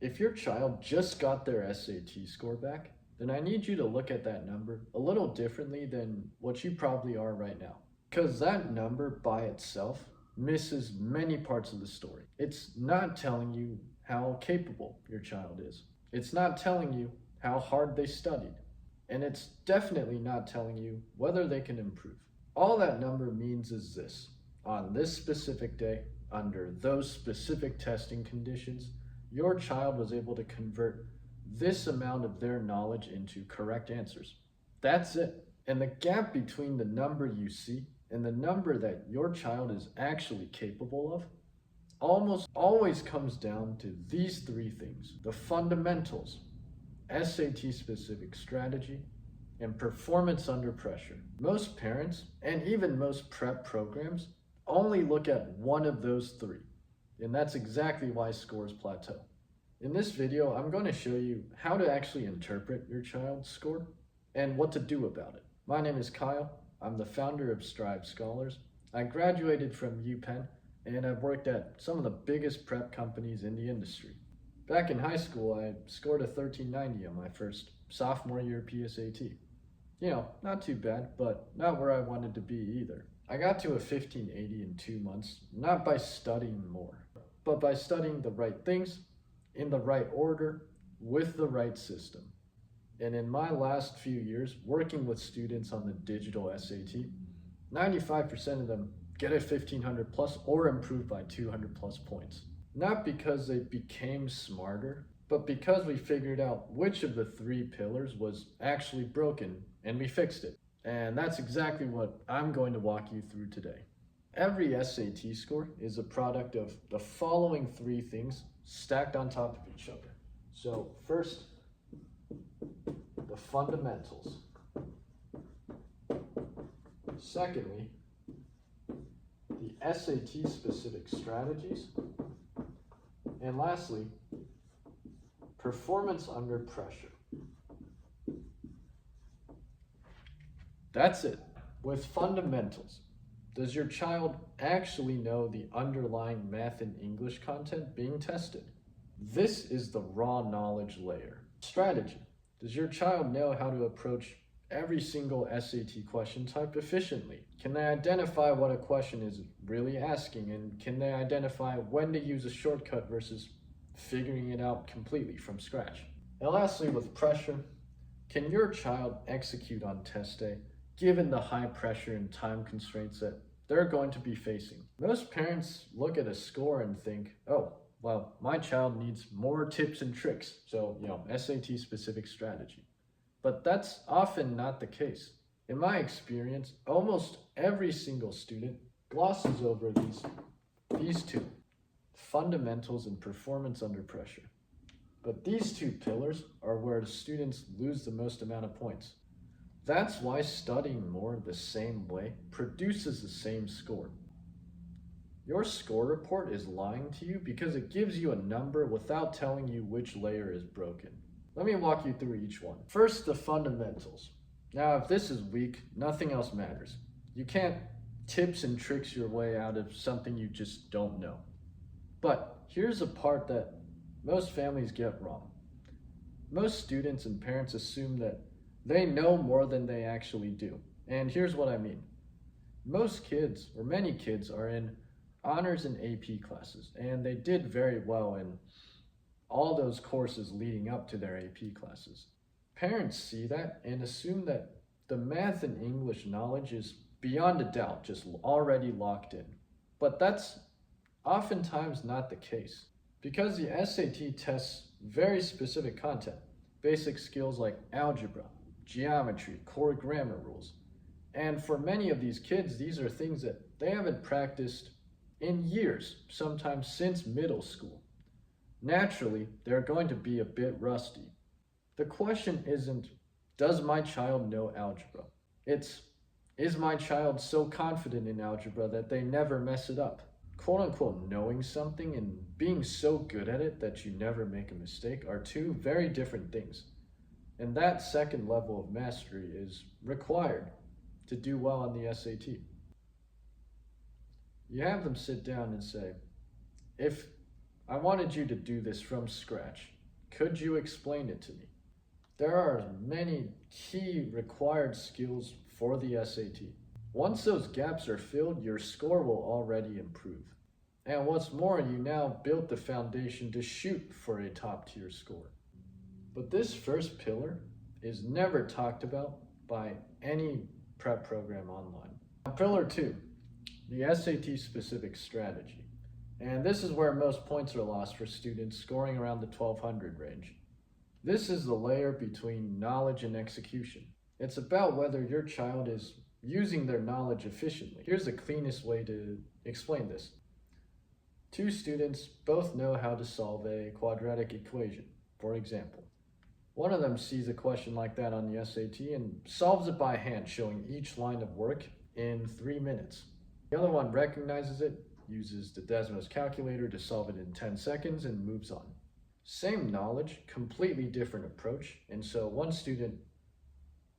If your child just got their SAT score back, then I need you to look at that number a little differently than what you probably are right now. Because that number by itself misses many parts of the story. It's not telling you how capable your child is. It's not telling you how hard they studied. And it's definitely not telling you whether they can improve. All that number means is this: on this specific day, under those specific testing conditions, your child was able to convert this amount of their knowledge into correct answers. That's it. And the gap between the number you see and the number that your child is actually capable of almost always comes down to these three things: the fundamentals, SAT specific strategy, and performance under pressure. Most parents, and even most prep programs, only look at one of those three, and that's exactly why scores plateau. In this video, I'm going to show you how to actually interpret your child's score and what to do about it. My name is Kyle. I'm the founder of Strive Scholars. I graduated from UPenn, and I've worked at some of the biggest prep companies in the industry. Back in high school, I scored a 1390 on my first sophomore year PSAT. Not too bad, but not where I wanted to be either. I got to a 1580 in 2 months, not by studying more, but by studying the right things, in the right order, with the right system. And in my last few years working with students on the digital SAT, 95% of them get a 1500 plus or improve by 200 plus points. Not because they became smarter, but because we figured out which of the three pillars was actually broken and we fixed it. And that's exactly what I'm going to walk you through today. Every SAT score is a product of the following three things stacked on top of each other. So first, the fundamentals. Secondly, the SAT specific strategies. And lastly, performance under pressure. That's it. With fundamentals, does your child actually know the underlying math and English content being tested? This is the raw knowledge layer. Strategy. Does your child know how to approach every single SAT question type efficiently? Can they identify what a question is really asking, and can they identify when to use a shortcut versus figuring it out completely from scratch? And lastly, with pressure, can your child execute on test day given the high pressure and time constraints that they're going to be facing? Most parents look at a score and think, oh, well, my child needs more tips and tricks, so, SAT specific strategy. But that's often not the case. In my experience, almost every single student glosses over these two, fundamentals and performance under pressure. But these two pillars are where students lose the most amount of points. That's why studying more the same way produces the same score. Your score report is lying to you because it gives you a number without telling you which layer is broken. Let me walk you through each one. First, the fundamentals. Now, if this is weak, nothing else matters. You can't tips and tricks your way out of something you just don't know. But here's a part that most families get wrong. Most students and parents assume that they know more than they actually do. And here's what I mean. Most kids, or many kids, are in honors and AP classes, and they did very well in all those courses leading up to their AP classes. Parents see that and assume that the math and English knowledge is beyond a doubt just already locked in. But that's oftentimes not the case, because the SAT tests very specific content, basic skills like algebra, geometry, core grammar rules. And for many of these kids, these are things that they haven't practiced in years, sometimes since middle school. Naturally, they're going to be a bit rusty. The question isn't, does my child know algebra? It's, is my child so confident in algebra that they never mess it up? Quote unquote, knowing something and being so good at it that you never make a mistake are two very different things. And that second level of mastery is required to do well on the SAT. You have them sit down and say, if I wanted you to do this from scratch. Could you explain it to me? There are many key required skills for the SAT. Once those gaps are filled, your score will already improve. And what's more, you now built the foundation to shoot for a top tier score. But this first pillar is never talked about by any prep program online. Pillar 2, the SAT specific strategy. And this is where most points are lost for students scoring around the 1200 range. This is the layer between knowledge and execution. It's about whether your child is using their knowledge efficiently. Here's the cleanest way to explain this. Two students both know how to solve a quadratic equation, for example. One of them sees a question like that on the SAT and solves it by hand, showing each line of work in 3 minutes. The other one recognizes it, uses the Desmos calculator to solve it in 10 seconds, and moves on. Same knowledge, completely different approach, and so one student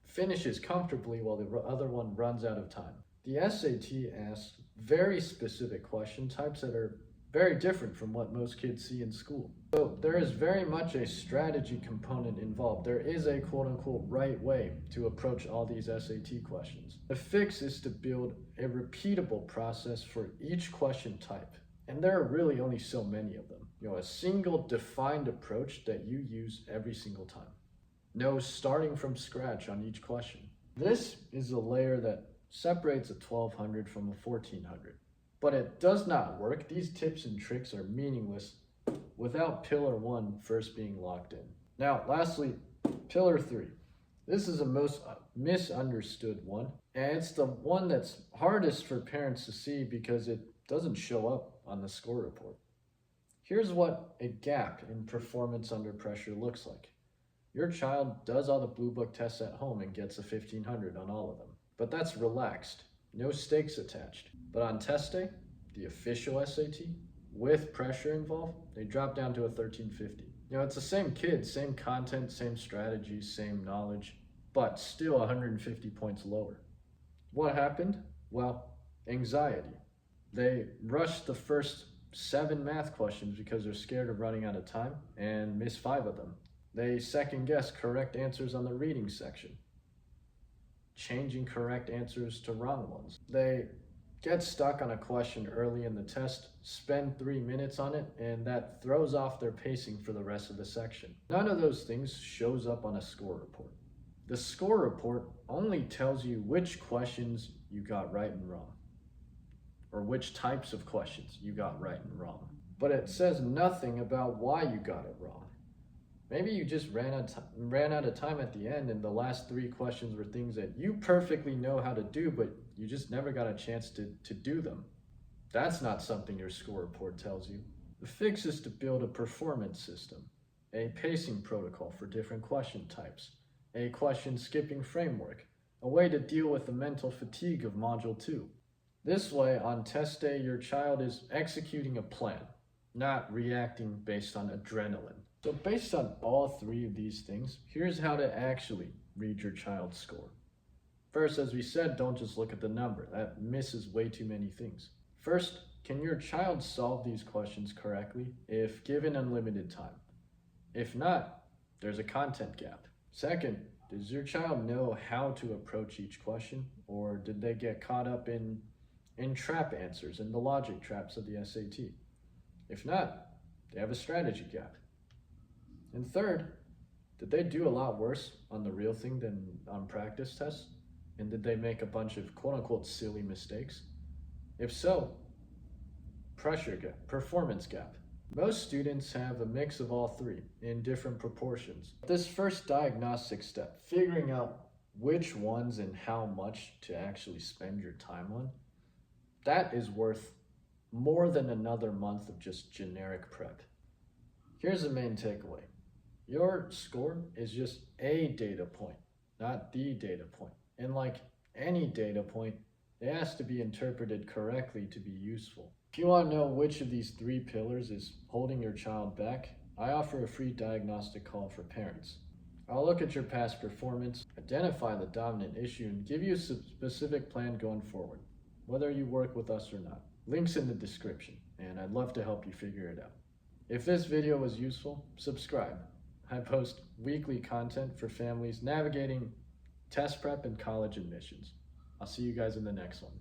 finishes comfortably while the other one runs out of time. The SAT asks very specific question types that are very different from what most kids see in school. So there is very much a strategy component involved. There is a quote-unquote right way to approach all these SAT questions. The fix is to build a repeatable process for each question type. And there are really only so many of them. A single defined approach that you use every single time. No starting from scratch on each question. This is the layer that separates a 1200 from a 1400. But it does not work. These tips and tricks are meaningless without pillar 1 first being locked in. Now, lastly, pillar 3. This is the most misunderstood one, and it's the one that's hardest for parents to see because it doesn't show up on the score report. Here's what a gap in performance under pressure looks like. Your child does all the Blue Book tests at home and gets a 1500 on all of them, but that's relaxed. No stakes attached. But on test day, the official SAT, with pressure involved, they drop down to a 1350. It's the same kid, same content, same strategy, same knowledge, but still 150 points lower. What happened? Well, anxiety. They rushed the first 7 math questions because they're scared of running out of time and miss 5 of them. They second guess correct answers on the reading section, changing correct answers to wrong ones. They get stuck on a question early in the test, spend 3 minutes on it, and that throws off their pacing for the rest of the section. None of those things shows up on a score report. The score report only tells you which questions you got right and wrong, or which types of questions you got right and wrong. But it says nothing about why you got it wrong. Maybe you just ran out of time at the end and the last 3 questions were things that you perfectly know how to do, but you just never got a chance to do them. That's not something your score report tells you. The fix is to build a performance system, a pacing protocol for different question types, a question skipping framework, a way to deal with the mental fatigue of Module 2. This way, on test day, your child is executing a plan, not reacting based on adrenaline. So based on all 3 of these things, here's how to actually read your child's score. First, as we said, don't just look at the number. That misses way too many things. First, can your child solve these questions correctly if given unlimited time? If not, there's a content gap. Second, does your child know how to approach each question, or did they get caught up in trap answers and the logic traps of the SAT? If not, they have a strategy gap. And third, did they do a lot worse on the real thing than on practice tests? And did they make a bunch of quote-unquote silly mistakes? If so, pressure gap, performance gap. Most students have a mix of all 3 in different proportions. This first diagnostic step, figuring out which ones and how much to actually spend your time on, that is worth more than another month of just generic prep. Here's the main takeaway. Your score is just a data point, not the data point. And like any data point, it has to be interpreted correctly to be useful. If you want to know which of these 3 pillars is holding your child back, I offer a free diagnostic call for parents. I'll look at your past performance, identify the dominant issue, and give you a specific plan going forward, whether you work with us or not. Links in the description, and I'd love to help you figure it out. If this video was useful, subscribe. I post weekly content for families navigating test prep and college admissions. I'll see you guys in the next one.